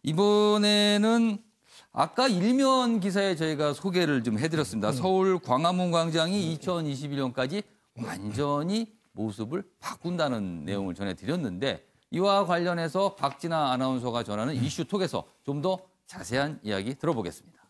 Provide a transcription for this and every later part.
이번에는 아까 일면 기사에 저희가 소개를 좀 해드렸습니다. 서울 광화문 광장이 2021년까지 완전히 모습을 바꾼다는 내용을 전해드렸는데 이와 관련해서 박진아 아나운서가 전하는 이슈톡에서 좀 더 자세한 이야기 들어보겠습니다.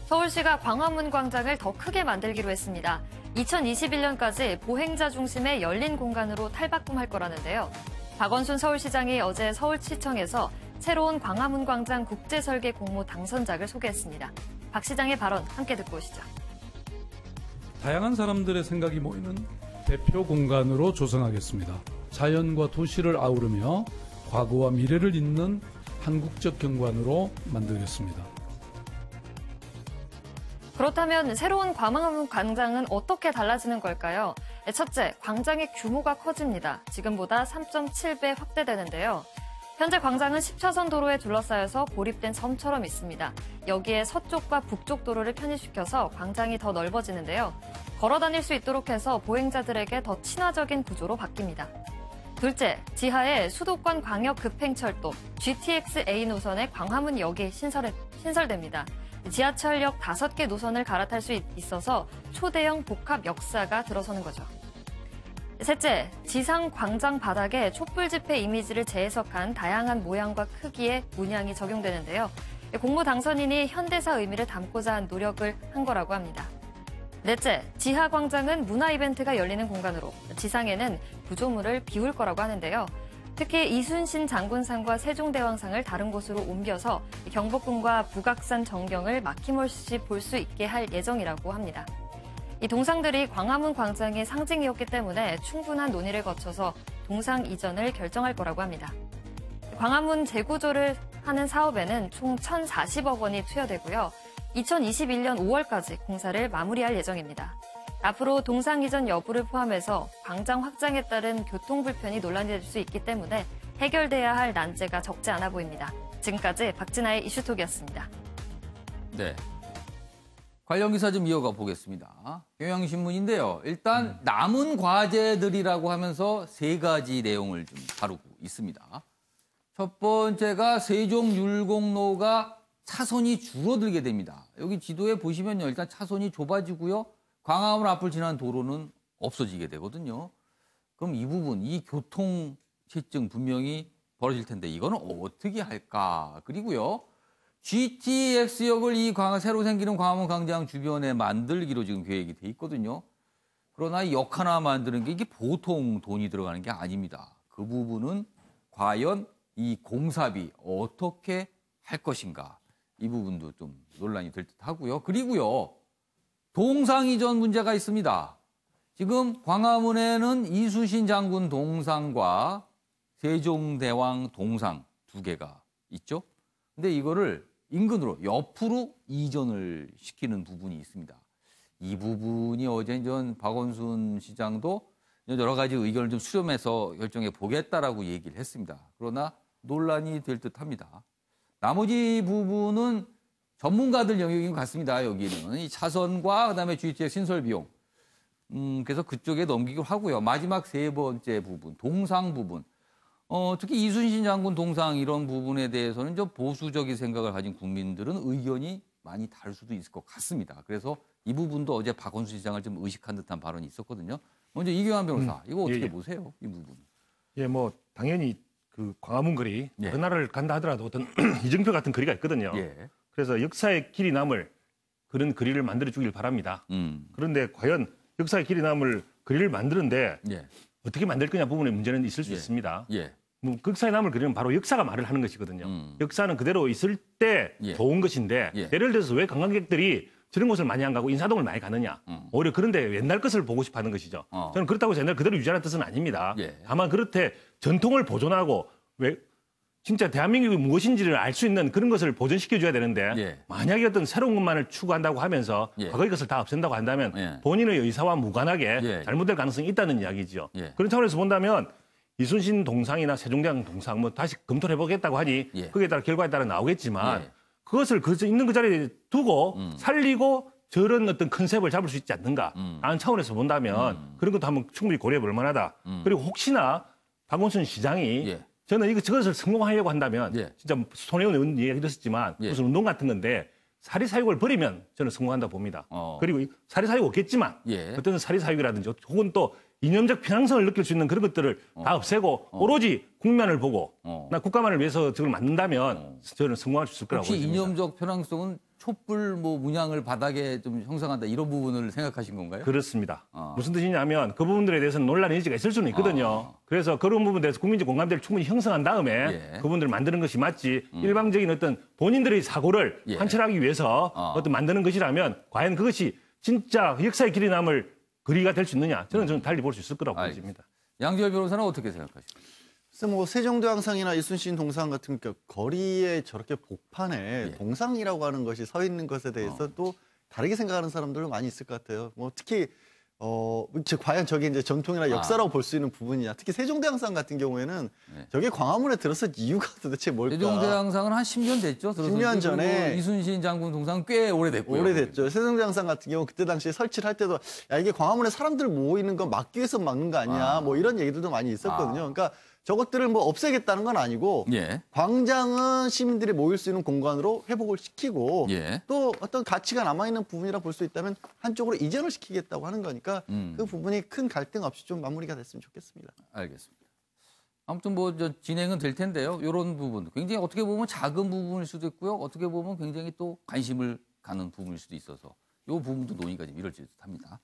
서울시가 광화문 광장을 더 크게 만들기로 했습니다. 2021년까지 보행자 중심의 열린 공간으로 탈바꿈할 거라는데요. 박원순 서울시장이 어제 서울시청에서 새로운 광화문 광장 국제설계 공모 당선작을 소개했습니다. 박 시장의 발언 함께 듣고 오시죠. 다양한 사람들의 생각이 모이는 대표 공간으로 조성하겠습니다. 자연과 도시를 아우르며 과거와 미래를 잇는 한국적 경관으로 만들겠습니다. 그렇다면 새로운 광화문 광장은 어떻게 달라지는 걸까요? 첫째, 광장의 규모가 커집니다. 지금보다 3.7배 확대되는데요. 현재 광장은 10차선 도로에 둘러싸여서 고립된 섬처럼 있습니다. 여기에 서쪽과 북쪽 도로를 편입시켜서 광장이 더 넓어지는데요. 걸어 다닐 수 있도록 해서 보행자들에게 더 친화적인 구조로 바뀝니다. 둘째, 지하에 수도권 광역급행철도 GTX-A 노선의 광화문역이 신설됩니다. 지하철역 5개 노선을 갈아탈 수 있어서 초대형 복합 역사가 들어서는 거죠. 셋째, 지상 광장 바닥에 촛불 집회 이미지를 재해석한 다양한 모양과 크기의 문양이 적용되는데요. 공모 당선인이 현대사 의미를 담고자 한 노력을 한 거라고 합니다. 넷째, 지하 광장은 문화 이벤트가 열리는 공간으로 지상에는 구조물을 비울 거라고 하는데요. 특히 이순신 장군상과 세종대왕상을 다른 곳으로 옮겨서 경복궁과 북악산 전경을 막힘없이 볼 수 있게 할 예정이라고 합니다. 이 동상들이 광화문 광장의 상징이었기 때문에 충분한 논의를 거쳐서 동상 이전을 결정할 거라고 합니다. 광화문 재구조를 하는 사업에는 총 1,040억 원이 투여되고요. 2021년 5월까지 공사를 마무리할 예정입니다. 앞으로 동상 이전 여부를 포함해서 광장 확장에 따른 교통 불편이 논란이 될 수 있기 때문에 해결돼야 할 난제가 적지 않아 보입니다. 지금까지 박진아의 이슈톡이었습니다. 네. 관련 기사 좀 이어가 보겠습니다. 경향신문인데요. 일단 남은 과제들이라고 하면서 3가지 내용을 좀 다루고 있습니다. 첫 번째가 세종율곡로가 차선이 줄어들게 됩니다. 여기 지도에 보시면요. 일단 차선이 좁아지고요. 광화문 앞을 지나는 도로는 없어지게 되거든요. 그럼 이 부분, 이 교통체증 분명히 벌어질 텐데 이거는 어떻게 할까? 그리고요. GTX역을 새로 생기는 광화문 광장 주변에 만들기로 지금 계획이 돼 있거든요. 그러나 이 역 하나 만드는 게 이게 보통 돈이 들어가는 게 아닙니다. 그 부분은 과연 이 공사비 어떻게 할 것인가? 이 부분도 좀 논란이 될 듯 하고요. 그리고요. 동상 이전 문제가 있습니다. 지금 광화문에는 이순신 장군 동상과 세종대왕 동상 2개가 있죠. 근데 이거를 인근으로 옆으로 이전을 시키는 부분이 있습니다. 이 부분이 어제 박원순 시장도 여러 가지 의견을 좀 수렴해서 결정해 보겠다라고 얘기를 했습니다. 그러나 논란이 될 듯합니다. 나머지 부분은 전문가들 영역인 것 같습니다. 여기는 이 차선과 그다음에 GTX 신설 비용. 그래서 그쪽에 넘기기로 하고요. 마지막 3번째 부분, 동상 부분. 특히 이순신 장군 동상 이런 부분에 대해서는 좀 보수적인 생각을 가진 국민들은 의견이 많이 다를 수도 있을 것 같습니다. 그래서 이 부분도 어제 박원순 시장을 좀 의식한 듯한 발언이 있었거든요. 먼저 이경환 변호사, 이거 어떻게 보세요? 이 부분. 예, 뭐 당연히 그 광화문 거리, 예. 그 나라를 간다 하더라도 어떤 이정표 같은 거리가 있거든요. 예. 그래서 역사의 길이 남을 그런 거리를 만들어 주길 바랍니다. 그런데 과연 역사의 길이 남을 거리를 만드는데 예. 어떻게 만들 거냐 부분에 문제는 있을 수 예. 있습니다. 예. 뭐 역사에 남을 거리는 바로 역사가 말을 하는 것이거든요. 역사는 그대로 있을 때 예. 좋은 것인데 예. 예를 들어서 왜 관광객들이 저런 곳을 많이 안 가고 인사동을 많이 가느냐. 오히려 그런데 옛날 것을 보고 싶어 하는 것이죠. 저는 그렇다고 해서 옛날 그대로 유지하는 뜻은 아닙니다. 예. 다만 그렇게 전통을 보존하고 왜 진짜 대한민국이 무엇인지를 알 수 있는 그런 것을 보존시켜줘야 되는데 예. 만약에 어떤 새로운 것만을 추구한다고 하면서 예. 과거의 것을 다 없앤다고 한다면 예. 본인의 의사와 무관하게 예. 잘못될 가능성이 있다는 이야기죠. 예. 그런 차원에서 본다면 이순신 동상이나 세종대왕 동상 뭐 다시 검토를 해보겠다고 하니 예. 거기에 따라 결과에 따라 나오겠지만 예. 그것을 있는 그 자리에 두고 살리고 저런 어떤 컨셉을 잡을 수 있지 않는가 라는 차원에서 본다면 그런 것도 한번 충분히 고려해 볼 만하다. 그리고 혹시나 박원순 시장이 예. 저는 저것을 성공하려고 한다면 예. 진짜 손혜원 의원 얘기했었지만 예. 무슨 운동 같은 건데 사리사욕을 버리면 저는 성공한다 봅니다. 그리고 사리사욕 없겠지만 예. 어떤 사리사욕이라든지 혹은 또 이념적 편향성을 느낄 수 있는 그런 것들을 다 없애고 오로지 국면을 보고 나 국가만을 위해서 저걸 만든다면 저는 성공할 수 있을 거라고 혹시 보입니다. 이념적 편향성은 촛불 뭐 문양을 바닥에 좀 형성한다 이런 부분을 생각하신 건가요? 그렇습니다. 무슨 뜻이냐면 그 부분들에 대해서는 논란의 여지가 있을 수는 있거든요. 그래서 그런 부분에 대해서 국민적 공감대를 충분히 형성한 다음에 예. 그분들을 만드는 것이 맞지 일방적인 어떤 본인들의 사고를 예. 관철하기 위해서 어떤 만드는 것이라면 과연 그것이 진짜 역사의 길이 남을 거리가 될 수 있느냐 저는 달리 볼 수 있을 거라고 보입니다. 양지열 변호사는 어떻게 생각하십니까? 그래서 뭐 세종대 왕상이나 이순신 동상 같은 거리에 저렇게 복판에 예. 동상이라고 하는 것이 서 있는 것에 대해서 또 다르게 생각하는 사람들도 많이 있을 것 같아요. 뭐 특히 과연 저게 이제 전통이나 역사라고 볼 수 있는 부분이냐. 특히 세종대왕상 같은 경우에는 저게 광화문에 들어선 이유가 도대체 뭘까? 세종대왕상은 한 10년 됐죠. 10년 전에. 그리고 이순신 장군 동상 꽤 오래됐고요. 오래됐죠. 세종대왕상 같은 경우 그때 당시에 설치를 할 때도 야 이게 광화문에 사람들 모이는 거 막기 위해서 막는 거 아니야. 뭐 이런 얘기들도 많이 있었거든요. 그러니까 저것들을 뭐 없애겠다는 건 아니고 예. 광장은 시민들이 모일 수 있는 공간으로 회복을 시키고 예. 또 어떤 가치가 남아있는 부분이라 볼 수 있다면 한쪽으로 이전을 시키겠다고 하는 거니까 그 부분이 큰 갈등 없이 좀 마무리가 됐으면 좋겠습니다. 알겠습니다. 아무튼 뭐 진행은 될 텐데요. 이런 부분 굉장히 어떻게 보면 작은 부분일 수도 있고요. 어떻게 보면 굉장히 또 관심을 가는 부분일 수도 있어서 이 부분도 논의가 좀 이뤄질 듯합니다.